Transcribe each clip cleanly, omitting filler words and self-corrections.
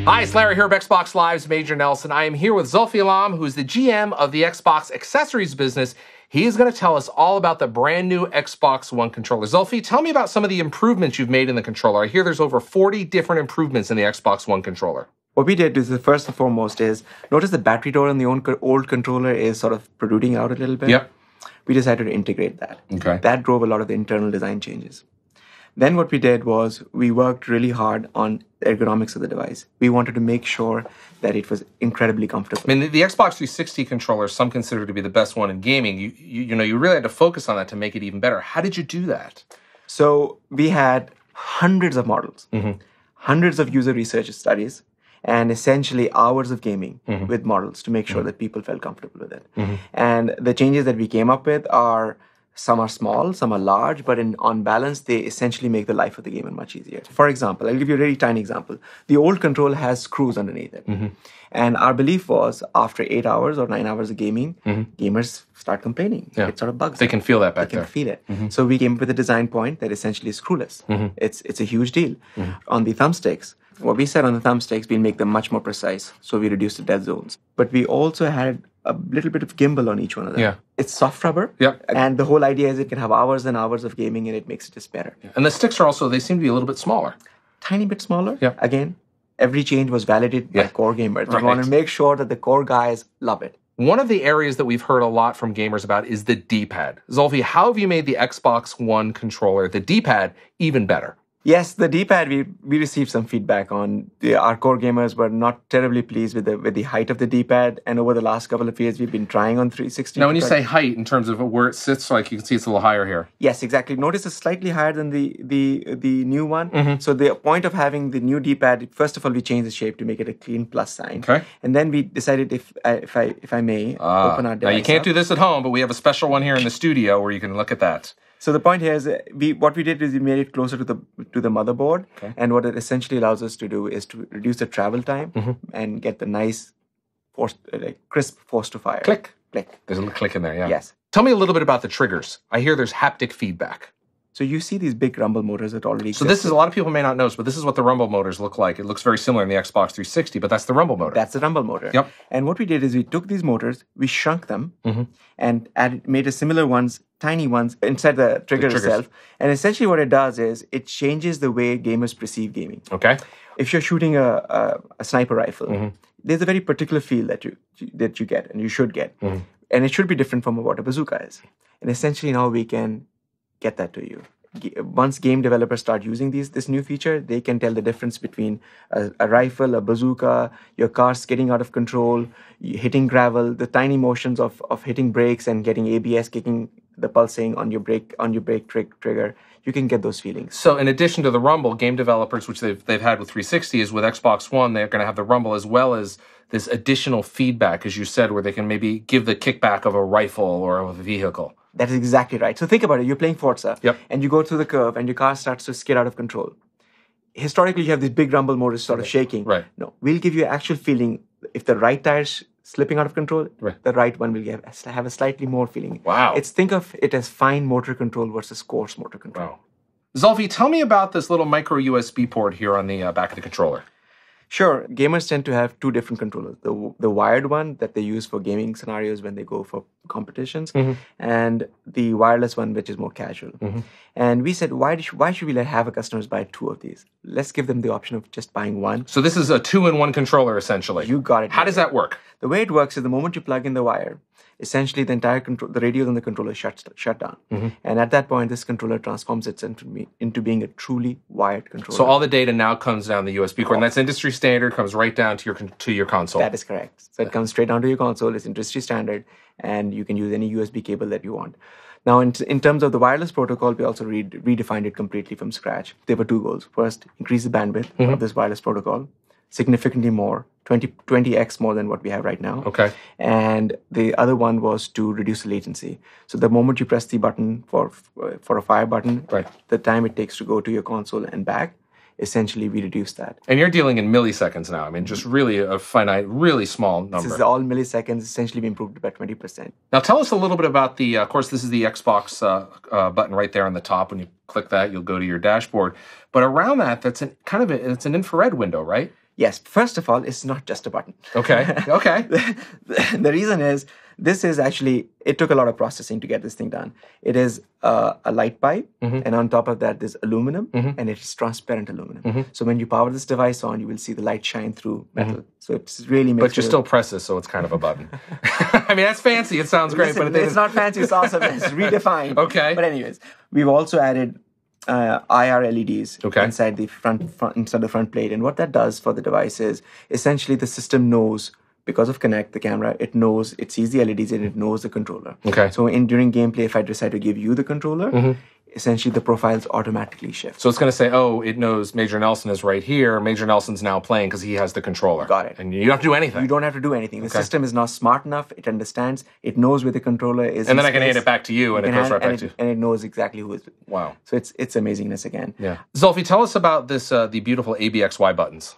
Hi, it's Larry here of Xbox Live's Major Nelson. I am here with Zulfi Alam, who is the GM of the Xbox accessories business. He is going to tell us all about the brand new Xbox One controller. Zulfi, tell me about some of the improvements you've made in the controller. I hear there's over 40 different improvements in the Xbox One controller. What we did is, first and foremost, is notice the battery door on the old controller is sort of protruding out a little bit. Yep. We decided to integrate that. Okay. That drove a lot of the internal design changes. Then what we did was we worked really hard on the ergonomics of the device. We wanted to make sure that it was incredibly comfortable. I mean, the Xbox 360 controller, some consider to be the best one in gaming. You really had to focus on that to make it even better. How did you do that? So we had hundreds of models, hundreds of user research studies, and essentially hours of gaming with models to make sure that people felt comfortable with it. And the changes that we came up with are, some are small, some are large, but on balance, they essentially make the life of the gamer much easier. For example, I'll give you a really tiny example. The old control has screws underneath it. And our belief was after 8 hours or 9 hours of gaming, gamers start complaining. Yeah. It sort of bugs They them. can feel that back They there. can feel it. So we came up with a design point that essentially is screwless. It's a huge deal. On the thumbsticks, what we said on the thumbsticks, we'll make them much more precise. So we reduced the dead zones. But we also had a little bit of gimbal on each one of them. Yeah. It's soft rubber. Yep. And the whole idea is it can have hours and hours of gaming and it makes it just better. And the sticks are also, they seem to be a little bit smaller. Tiny bit smaller. Yeah. Again, every change was validated by core gamers. Right. We want to make sure that the core guys love it. One of the areas that we've heard a lot from gamers about is the D-pad. Zulfi, how have you made the Xbox One controller, the D-pad, even better? Yes, the D-pad, we received some feedback on. Our core gamers were not terribly pleased with the height of the D-pad. And over the last couple of years, we've been trying on 360. Now, when you say height, in terms of where it sits, like you can see it's a little higher here. Yes, exactly. Notice it's slightly higher than the new one. So the point of having the new D-pad, first of all, we changed the shape to make it a clean plus sign. Okay. And then we decided, if I may, open our device. Now, you can't up. do this at home, but we have a special one here in the studio where you can look at that. So the point here is, what we did is we made it closer to the motherboard, and what it essentially allows us to do is to reduce the travel time and get the nice, crisp force to fire. Click. Click. There's a little click in there, yeah. Yes. Tell me a little bit about the triggers. I hear there's haptic feedback. So you see these big rumble motors that already exist. So this is, a lot of people may not notice, but this is what the rumble motors look like. It looks very similar in the Xbox 360, but that's the rumble motor. That's the rumble motor. Yep. And what we did is we took these motors, we shrunk them, and made a similar ones, tiny ones, inside the trigger itself. And essentially what it does is it changes the way gamers perceive gaming. Okay. If you're shooting a sniper rifle, there's a very particular feel that you get, and you should get. And it should be different from what a bazooka is. And essentially now we can get that to you. Once game developers start using this new feature, they can tell the difference between a rifle, a bazooka, your car skidding out of control, hitting gravel, the tiny motions of hitting brakes and getting ABS kicking the pulsing on your brake trigger. You can get those feelings. So in addition to the rumble, game developers, which they've had with 360, is with Xbox One, they're going to have the rumble as well as this additional feedback, as you said, where they can maybe give the kickback of a rifle or of a vehicle. That is exactly right. So think about it. You're playing Forza, Yep. and you go through the curve, and your car starts to skid out of control. Historically, you have these big rumble motors sort of shaking. Right. No, we'll give you an actual feeling. If the right tire's slipping out of control, the right one will have a slightly more feeling. Wow. Think of it as fine motor control versus coarse motor control. Wow. Zulfi, tell me about this little micro USB port here on the back of the controller. Sure, gamers tend to have two different controllers. The wired one that they use for gaming scenarios when they go for competitions, and the wireless one, which is more casual. And we said, why should we have our customers buy two of these? Let's give them the option of just buying one. So this is a 2-in-1 controller, essentially. You got it. How does that work? The way it works is the moment you plug in the wire, essentially the entire the radios on the controller shut down. And at that point, this controller transforms itself into being a truly wired controller. So all the data now comes down the USB cord, and that's industry standard, comes right down to your console. That is correct. So it comes straight down to your console. It's industry standard, and you can use any USB cable that you want. Now, in terms of the wireless protocol, we also redefined it completely from scratch. There were two goals. First, increase the bandwidth of this wireless protocol significantly more, 20x more than what we have right now. Okay. And the other one was to reduce the latency. So the moment you press the button for a fire button, the time it takes to go to your console and back, essentially we reduce that. And you're dealing in milliseconds now. I mean, just really a finite, really small number. This is all milliseconds, essentially we improved by 20%. Now tell us a little bit about the, of course, this is the Xbox button right there on the top. When you click that, you'll go to your dashboard. But around that, it's an infrared window, right? Yes. First of all, it's not just a button. Okay. The reason is, this is actually, it took a lot of processing to get this thing done. It is a light pipe, and on top of that, there's aluminum, and it's transparent aluminum. So when you power this device on, you will see the light shine through metal. So it's really makes But you still press this, so it's kind of a button. I mean, that's fancy. It sounds great, Listen, but it's not fancy. It's awesome. It's redefined. Okay. But anyways, we've also added IR LEDs Okay. inside the front plate, and what that does for the device is essentially the system knows, because of Connect, the camera, it knows, it sees the LEDs and it knows the controller. Okay. So during gameplay, if I decide to give you the controller, essentially the profiles automatically shift. So it's going to say, oh, it knows Major Nelson is right here. Major Nelson's now playing because he has the controller. Got it. And you don't have to do anything. You don't have to do anything. The system is now smart enough. It understands. It knows where the controller is. And then I can hand it back to you, and it goes right back to you. And it knows exactly who is. Wow. So it's amazingness again. Yeah. Zulfi, tell us about this, the beautiful ABXY buttons.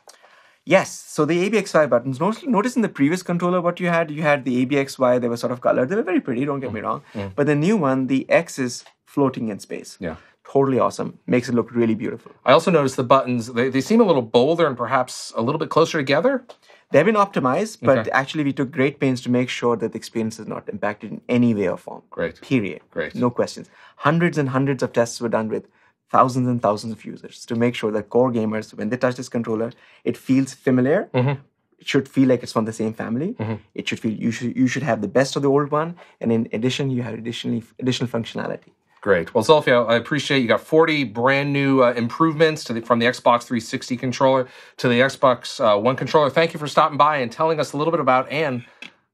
Yes. So the ABXY buttons, notice in the previous controller what you had the ABXY, they were sort of colored. They were very pretty, don't get me wrong. But the new one, the X is floating in space. Yeah. Totally awesome. Makes it look really beautiful. I also noticed the buttons, they seem a little bolder and perhaps a little bit closer together. They've been optimized, but actually we took great pains to make sure that the experience is not impacted in any way or form. Great. Period. Great. No questions. Hundreds and hundreds of tests were done with thousands and thousands of users to make sure that core gamers, when they touch this controller, it feels familiar. It should feel like it's from the same family. It should feel you should have the best of the old one, and in addition, you have additional functionality. Great. Well, Zulfi, I appreciate you got 40 brand new improvements from the Xbox 360 controller to the Xbox One controller. Thank you for stopping by and telling us a little bit about and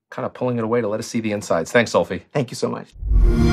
kind of pulling it away to let us see the insides. Thanks, Zulfi. Thank you so much.